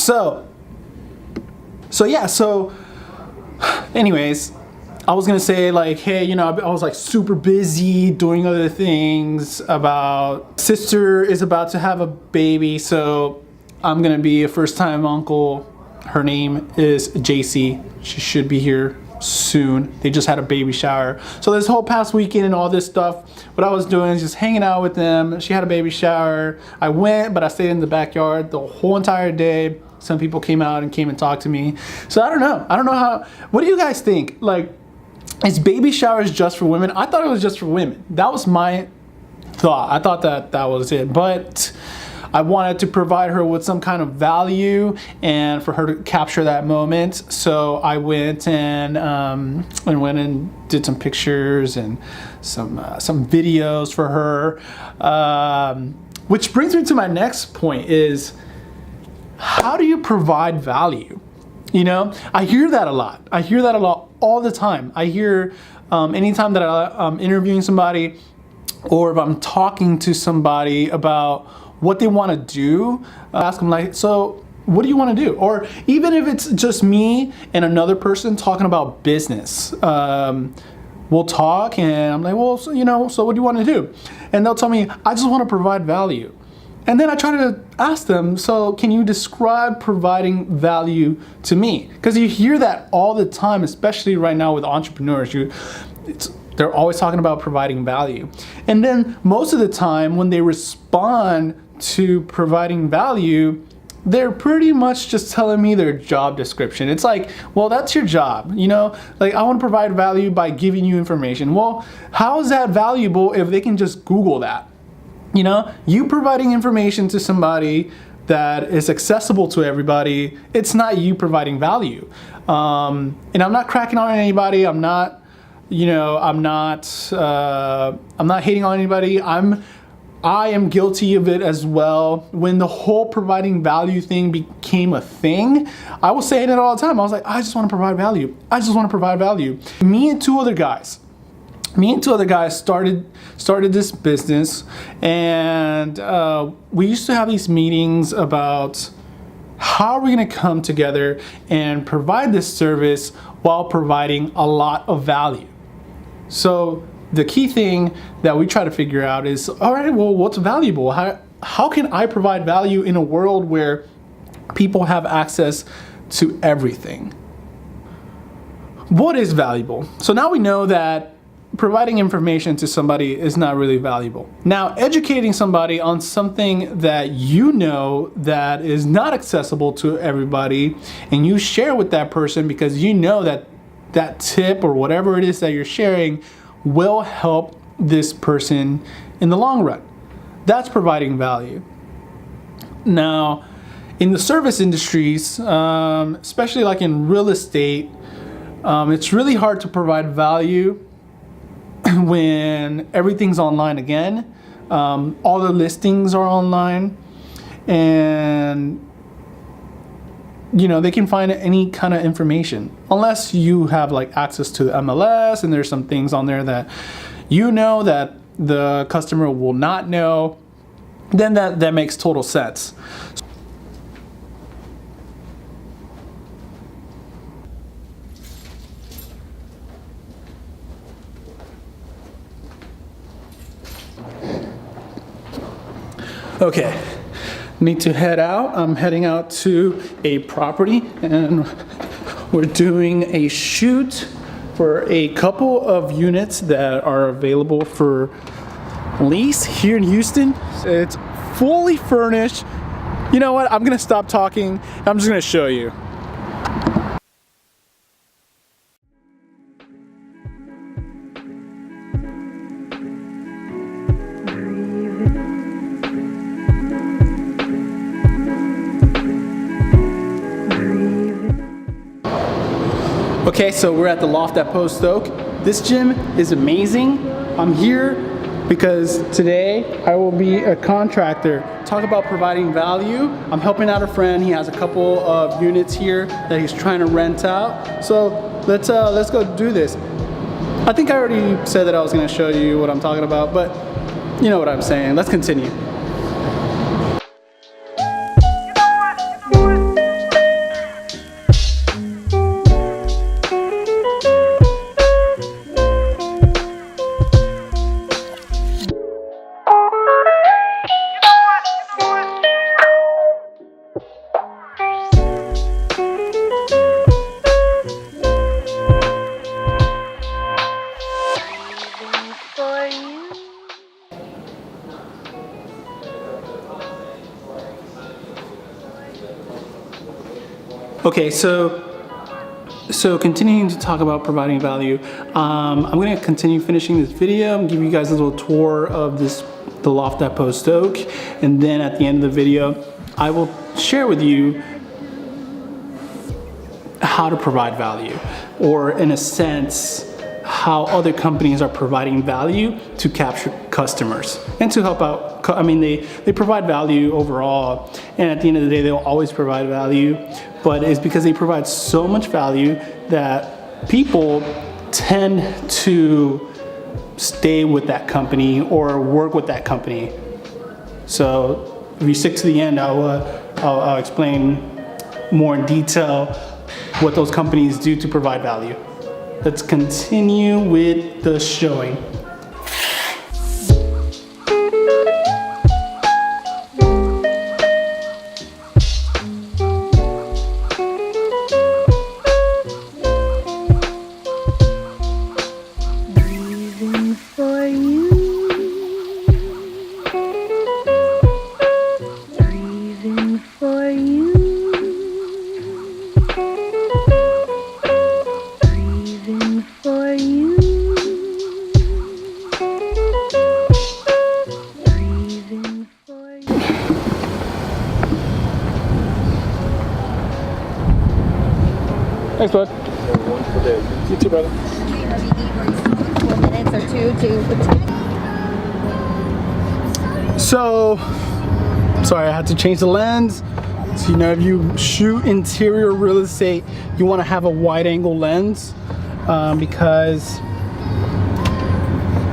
So anyways, I was gonna say like, hey, you know, I was like super busy doing other things. About sister is about to have a baby, so I'm gonna be a first-time uncle. Her name is JC. She should be here soon. They just had a baby shower. So this whole past weekend and all this stuff, what I was doing is just hanging out with them. She had a baby shower. I went, but I stayed in the backyard the whole entire day. Some people came out and came and talked to me. So I don't know how, what do you guys think? Like, is baby showers just for women? I thought it was just for women. That was my thought. I thought that was it. But I wanted to provide her with some kind of value and for her to capture that moment. So I went and did some pictures and some videos for her. Which brings me to my next point is, how do you provide value? You know, I hear that a lot. I hear that a lot all the time. I hear anytime that I'm interviewing somebody or if I'm talking to somebody about what they want to do, I ask them like, so what do you want to do? Or even if it's just me and another person talking about business, we'll talk and I'm like, well, so, you know, so what do you want to do? And they'll tell me, I just want to provide value. And then I try to ask them, so can you describe providing value to me? Because you hear that all the time, especially right now with entrepreneurs. They're always talking about providing value. And then most of the time when they respond to providing value, they're pretty much just telling me their job description. It's like, well, that's your job, you know? Like, I want to provide value by giving you information. Well, how is that valuable if they can just Google that? You know, you providing information to somebody that is accessible to everybody, it's not you providing value. And I'm not cracking on anybody. I'm not, you know, I'm not hating on anybody. I am guilty of it as well. When the whole providing value thing became a thing, I was saying it all the time. I was like, I just want to provide value. I just want to provide value. Me and two other guys started this business, and we used to have these meetings about how are we going to come together and provide this service while providing a lot of value. So the key thing that we try to figure out is, all right, well, what's valuable? How can I provide value in a world where people have access to everything? What is valuable? So now we know that providing information to somebody is not really valuable. Now, educating somebody on something that you know that is not accessible to everybody, and you share with that person because you know that that tip or whatever it is that you're sharing will help this person in the long run. That's providing value. Now, in the service industries, especially like in real estate, it's really hard to provide value when everything's online again. All the listings are online, and you know, they can find any kind of information unless you have like access to the MLS and there's some things on there that you know that the customer will not know. Then that makes total sense. Okay, need to head out. I'm heading out to a property and we're doing a shoot for a couple of units that are available for lease here in Houston. It's fully furnished. You know what? I'm gonna stop talking. I'm just gonna show you. Okay, so we're at the Loft at Post Oak. This gym is amazing. I'm here because today I will be a contractor. Talk about providing value. I'm helping out a friend. He has a couple of units here that he's trying to rent out. So let's go do this. I think I already said that I was going to show you what I'm talking about, but you know what I'm saying. Let's continue. for you. Okay, so continuing to talk about providing value, I'm going to continue finishing this video and give you guys a little tour of the loft at Post Oak, and then at the end of the video I will share with you how to provide value, or in a sense how other companies are providing value to capture customers and to help out. I mean, they provide value overall, and at the end of the day they'll always provide value, but it's because they provide so much value that people tend to stay with that company or work with that company. So if you stick to the end, I'll explain more in detail what those companies do to provide value. Let's continue with the showing. Breathing for you. Breathing for you. Breathing for you. Breathing for you. Thanks, bud. You too, brother. 4 minutes or two to So, sorry, I had to change the lens. So, you know, if you shoot interior real estate, you want to have a wide angle lens because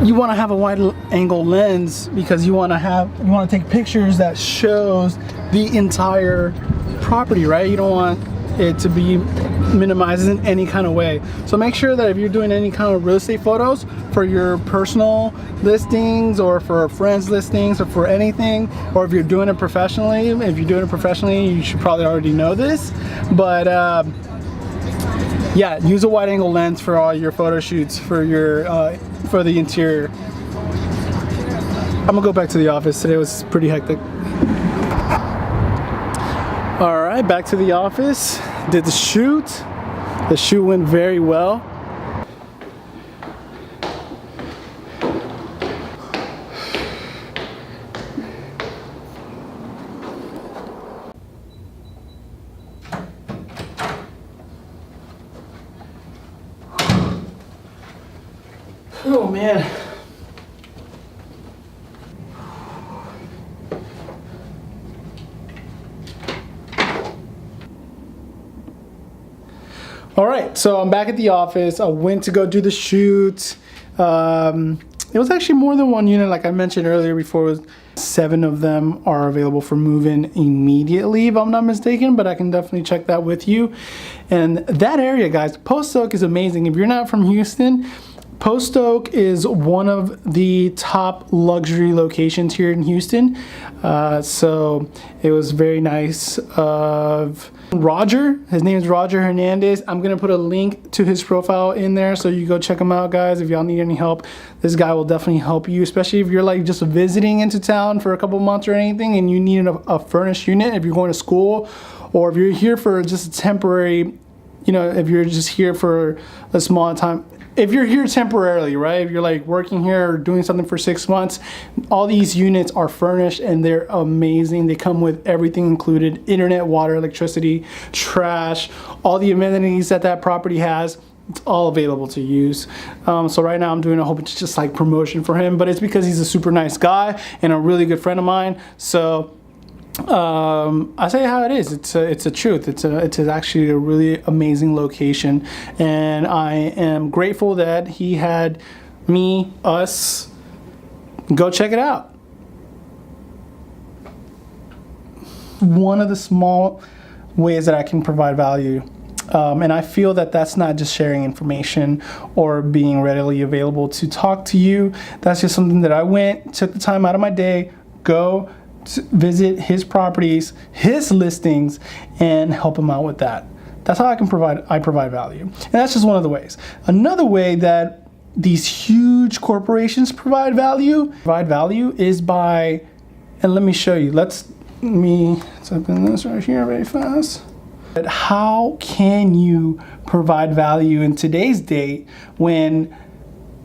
you want to have a wide angle lens because you want to take pictures that shows the entire property, right? You don't want it to be minimized in any kind of way. So make sure that if you're doing any kind of real estate photos for your personal listings or for friends listings or for anything, or if you're doing it professionally, you should probably already know this, but yeah, use a wide angle lens for all your photo shoots for your for the interior. I'm gonna go back to the office. Today was pretty hectic. All right, back to the office. Did the shoot. The shoot went very well. Oh man. All right, so I'm back at the office. I went to go do the shoot. It was actually more than one unit, like I mentioned earlier before. It was 7 of them are available for move-in immediately, if I'm not mistaken, but I can definitely check that with you. And that area, guys, Post Oak is amazing. If you're not from Houston, Post Oak is one of the top luxury locations here in Houston. So it was very nice of Roger. His name is Roger Hernandez. I'm gonna put a link to his profile in there, so you go check him out, guys. If y'all need any help, this guy will definitely help you, especially if you're like just visiting into town for a couple months or anything and you need a furnished unit, if you're going to school, or if you're here for just a temporary, you know, if you're just here for a small time. If you're here temporarily, right? If you're like working here or doing something for 6 months, all these units are furnished and they're amazing. They come with everything included: internet, water, electricity, trash, all the amenities that property has. It's all available to use. So right now I'm doing a whole bunch of just like promotion for him, but it's because he's a super nice guy and a really good friend of mine. So I say how it is. It's a truth. It's actually a really amazing location, and I am grateful that he had us go check it out. One of the small ways that I can provide value, and I feel that that's not just sharing information or being readily available to talk to you. That's just something that I took the time out of my day, go visit his properties, his listings, and help him out with that. That's how I provide value. And that's just one of the ways. Another way that these huge corporations provide value. Provide value is by, and let me show you. Let me open this right here very fast. But how can you provide value in today's date when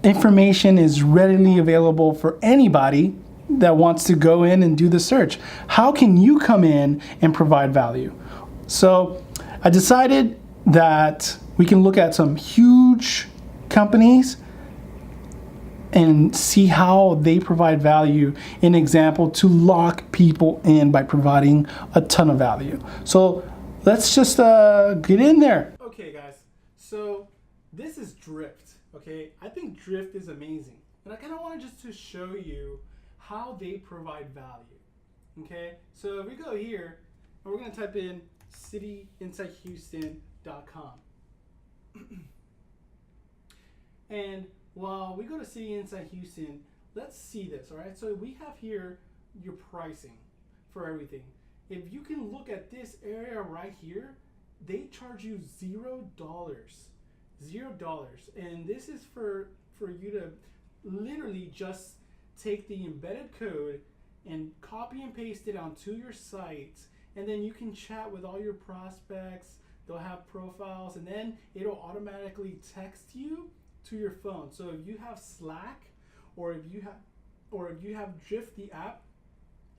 information is readily available for anybody that wants to go in and do the search? How can you come in and provide value? So I decided that we can look at some huge companies and see how they provide value. An example to lock people in by providing a ton of value. So let's just get in there. Okay guys, so this is Drift, okay? I think Drift is amazing. And I kind of wanted just to show you how they provide value, okay? So if we go here, and we're gonna type in cityinsighthouston.com. And while we go to City Insight Houston, let's see this, all right? So we have here your pricing for everything. If you can look at this area right here, they charge you $0. $0. And this is for you to literally just take the embedded code and copy and paste it onto your site, and then you can chat with all your prospects. They'll have profiles, and then it'll automatically text you to your phone. So if you have Slack, or if you have Drift the app,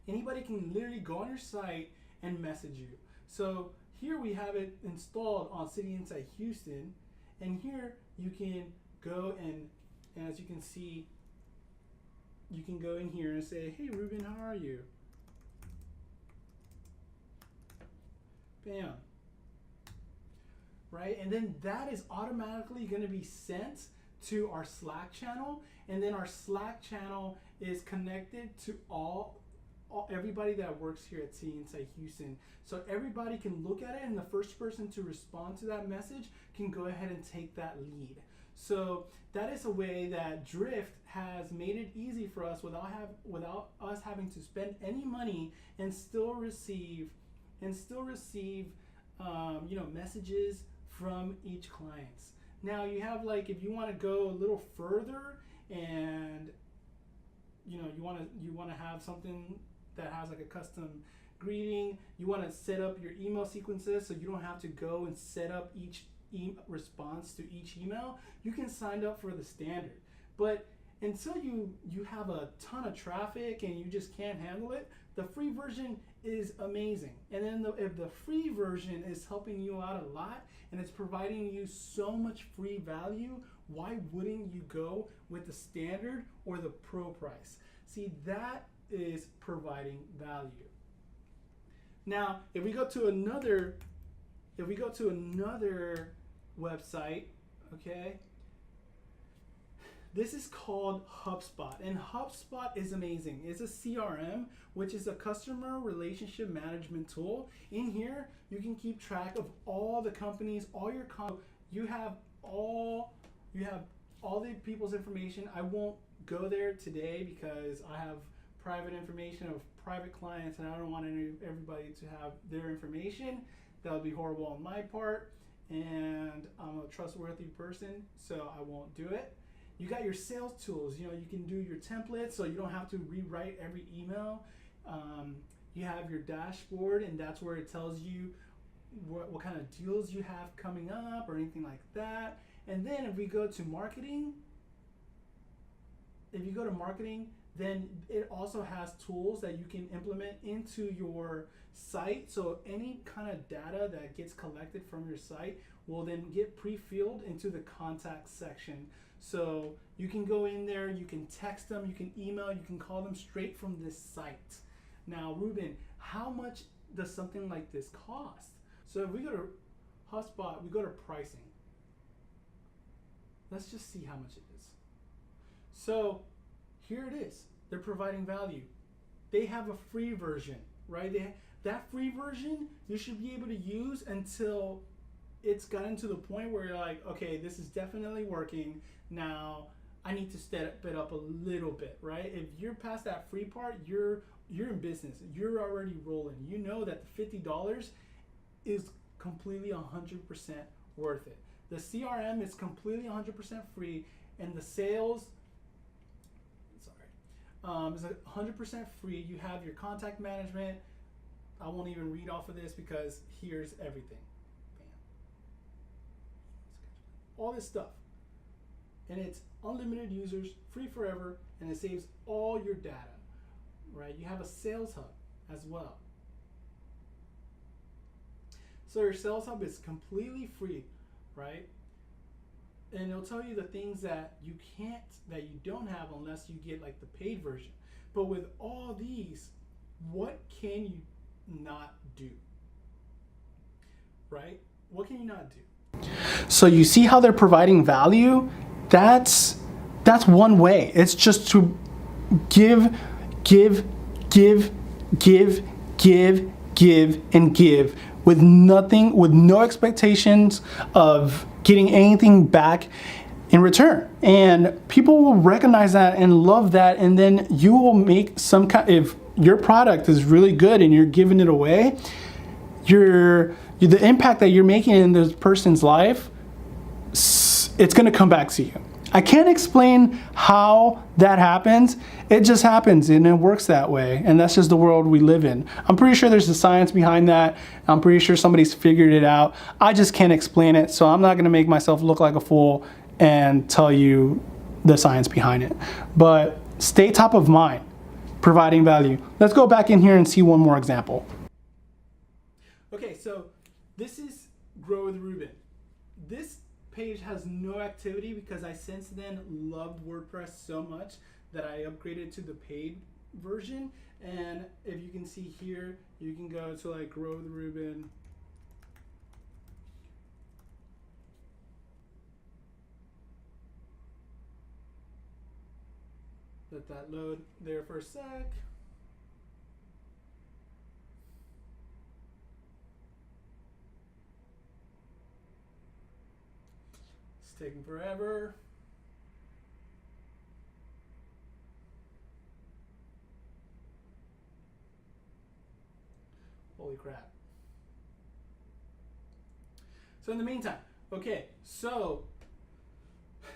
anybody can literally go on your site and message you. So here we have it installed on City Insight Houston, and here you can go and as you can see, you can go in here and say, hey Ruben, how are you? Bam. Right? And then that is automatically going to be sent to our Slack channel, and then our Slack channel is connected to everybody that works here at City Insight Houston. So everybody can look at it, and the first person to respond to that message can go ahead and take that lead. So that is a way that Drift has made it easy for us without us having to spend any money and still receive messages from each clients. Now you have, like, if you want to go a little further and you want to have something that has like a custom greeting, you want to set up your email sequences so you don't have to go and set up each response to each email, you can sign up for the standard. But until you have a ton of traffic and you just can't handle it, the free version is amazing. And then if the free version is helping you out a lot and it's providing you so much free value, why wouldn't you go with the standard or the pro price? See, that is providing value. Now, if we go to another website, okay, this is called HubSpot, and HubSpot is amazing. It's a CRM, which is a customer relationship management tool. In here, you can keep track of all the companies, all your you have all the people's information. I won't go there today because I have private information of private clients, and I don't want everybody to have their information. That would be horrible on my part, and I'm a trustworthy person, so I won't do it. You got your sales tools. You can do your templates, so you don't have to rewrite every email. You have your dashboard, and that's where it tells you what kind of deals you have coming up or anything like that. And then if we go to marketing, then it also has tools that you can implement into your site. So any kind of data that gets collected from your site will then get pre-filled into the contact section. So you can go in there, you can text them, you can email, you can call them straight from this site. Now, Ruben, how much does something like this cost? So if we go to HubSpot, we go to pricing. Let's just see how much it is. So here it is. They're providing value. They have a free version, right? That free version you should be able to use until it's gotten to the point where you're like, okay, this is definitely working. Now I need to step it up a little bit, right? If you're past that free part, you're in business. You're already rolling. You know that the $50 is completely 100% worth it. The CRM is completely 100% free, and the sales, is 100% free. You have your contact management. I won't even read off of this because here's everything. Bam. All this stuff. And it's unlimited users, free forever, and it saves all your data, right? You have a sales hub as well. So your sales hub is completely free, right? And it'll tell you the things that you don't have unless you get like the paid version. But with all these, what can you not do? Right? What can you not do? So you see how they're providing value? That's one way. It's just to give, and give with nothing, with no expectations of getting anything back in return. And people will recognize that and love that, and then you will make some kind, if your product is really good and you're giving it away, the impact that you're making in this person's life, it's going to come back to you. I can't explain how that happens. It just happens and it works that way. And that's just the world we live in. I'm pretty sure there's a science behind that. I'm pretty sure somebody's figured it out. I just can't explain it. So I'm not going to make myself look like a fool and tell you the science behind it. But stay top of mind, providing value. Let's go back in here and see one more example. Okay, so this is Grow with Ruben. This page has no activity because I since then loved WordPress so much that I upgraded to the paid version. And if you can see here, you can go to like Grow with Ruben. Let that load there for a sec. Taking forever. Holy crap. So in the meantime, okay, so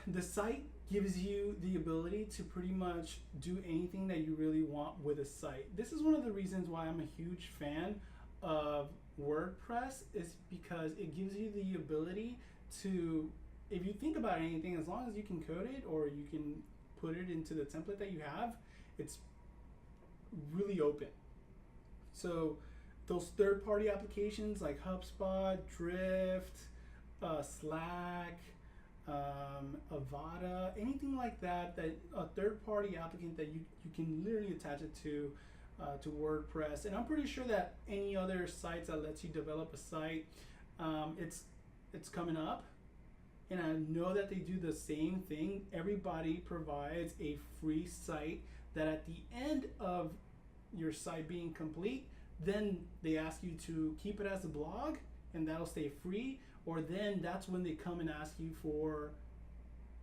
the site gives you the ability to pretty much do anything that you really want with a site. This is one of the reasons why I'm a huge fan of WordPress, is because it gives you the ability to, if you think about anything, as long as you can code it or you can put it into the template that you have, it's really open. So those third-party applications like HubSpot, Drift, Slack, Avada, anything like that, that a third-party applicant that you can literally attach it to WordPress. And I'm pretty sure that any other sites that lets you develop a site, it's coming up. And I know that they do the same thing. Everybody provides a free site that at the end of your site being complete, then they ask you to keep it as a blog and that'll stay free. Or then that's when they come and ask you for,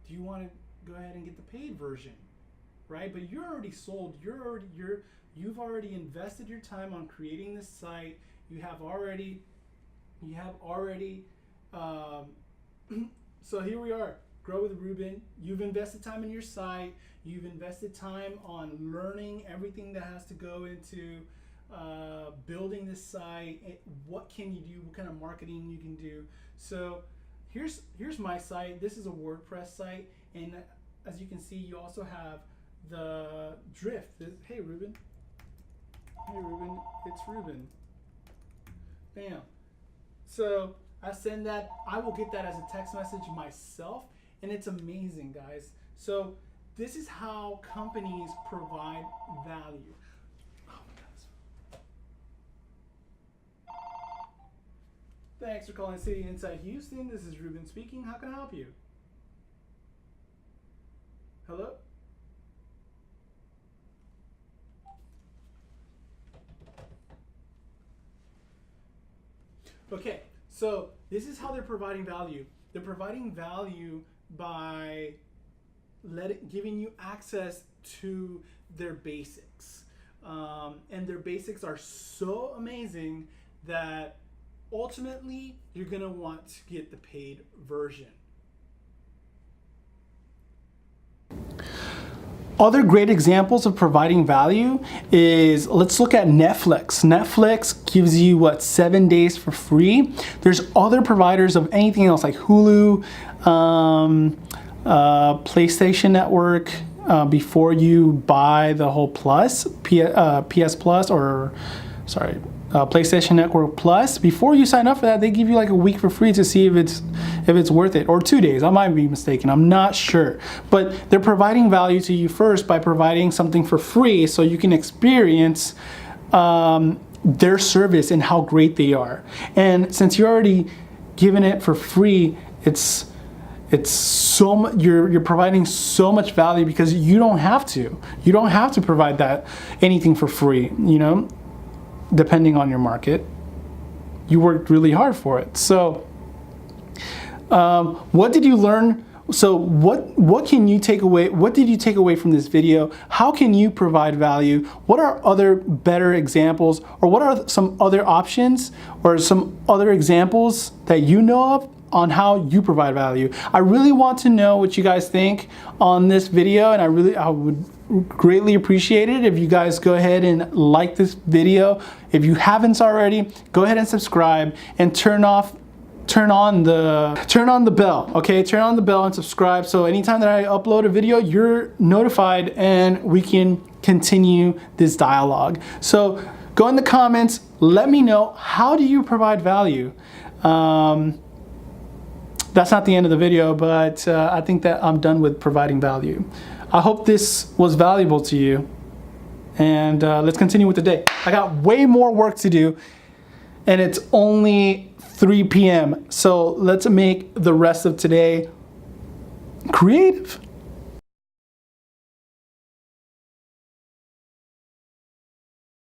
do you want to go ahead and get the paid version, right? But you're already sold. You've already invested your time on creating this site. You have already so here we are, Grow with Ruben. You've invested time in your site. You've invested time on learning everything that has to go into building this site. What can you do? What kind of marketing you can do? So here's my site. This is a WordPress site, and as you can see, you also have the Drift. Hey Ruben. Hey Ruben. It's Ruben. Bam. So I send that, I will get that as a text message myself, and it's amazing, guys. So this is how companies provide value. Oh my gosh. Thanks for calling City Inside Houston. This is Ruben speaking. How can I help you? Hello? Okay. So this is how they're providing value. They're providing value by giving you access to their basics. And their basics are so amazing that ultimately you're going to want to get the paid version. other great examples of providing value is, let's look at Netflix. Netflix gives you what, 7 days for free. There's other providers of anything else like Hulu, PlayStation Network, before you buy the whole Plus, PS Plus, or sorry, PlayStation Network Plus. Before you sign up for that, they give you like a week for free to see if it's worth it, or 2 days. I might be mistaken. I'm not sure, but they're providing value to you first by providing something for free, so you can experience their service and how great they are. And since you're already giving it for free, it's so you're providing so much value because you don't have to provide that anything for free, you know, depending on your market. You worked really hard for it. So what did you learn? So what can you take away? What did you take away from this video? How can you provide value? What are other better examples, or what are some other options or some other examples that you know of on how you provide value? I really want to know what you guys think on this video, and I would greatly appreciate it if you guys go ahead and like this video. If you haven't already, go ahead and subscribe and turn on the bell, okay? Turn on the bell and subscribe, so anytime that I upload a video, you're notified and we can continue this dialogue. So go in the comments, let me know, how do you provide value? That's not the end of the video, but I think that I'm done with providing value. I hope this was valuable to you, and let's continue with the day. I got way more work to do, and it's only 3 p.m. So let's make the rest of today creative.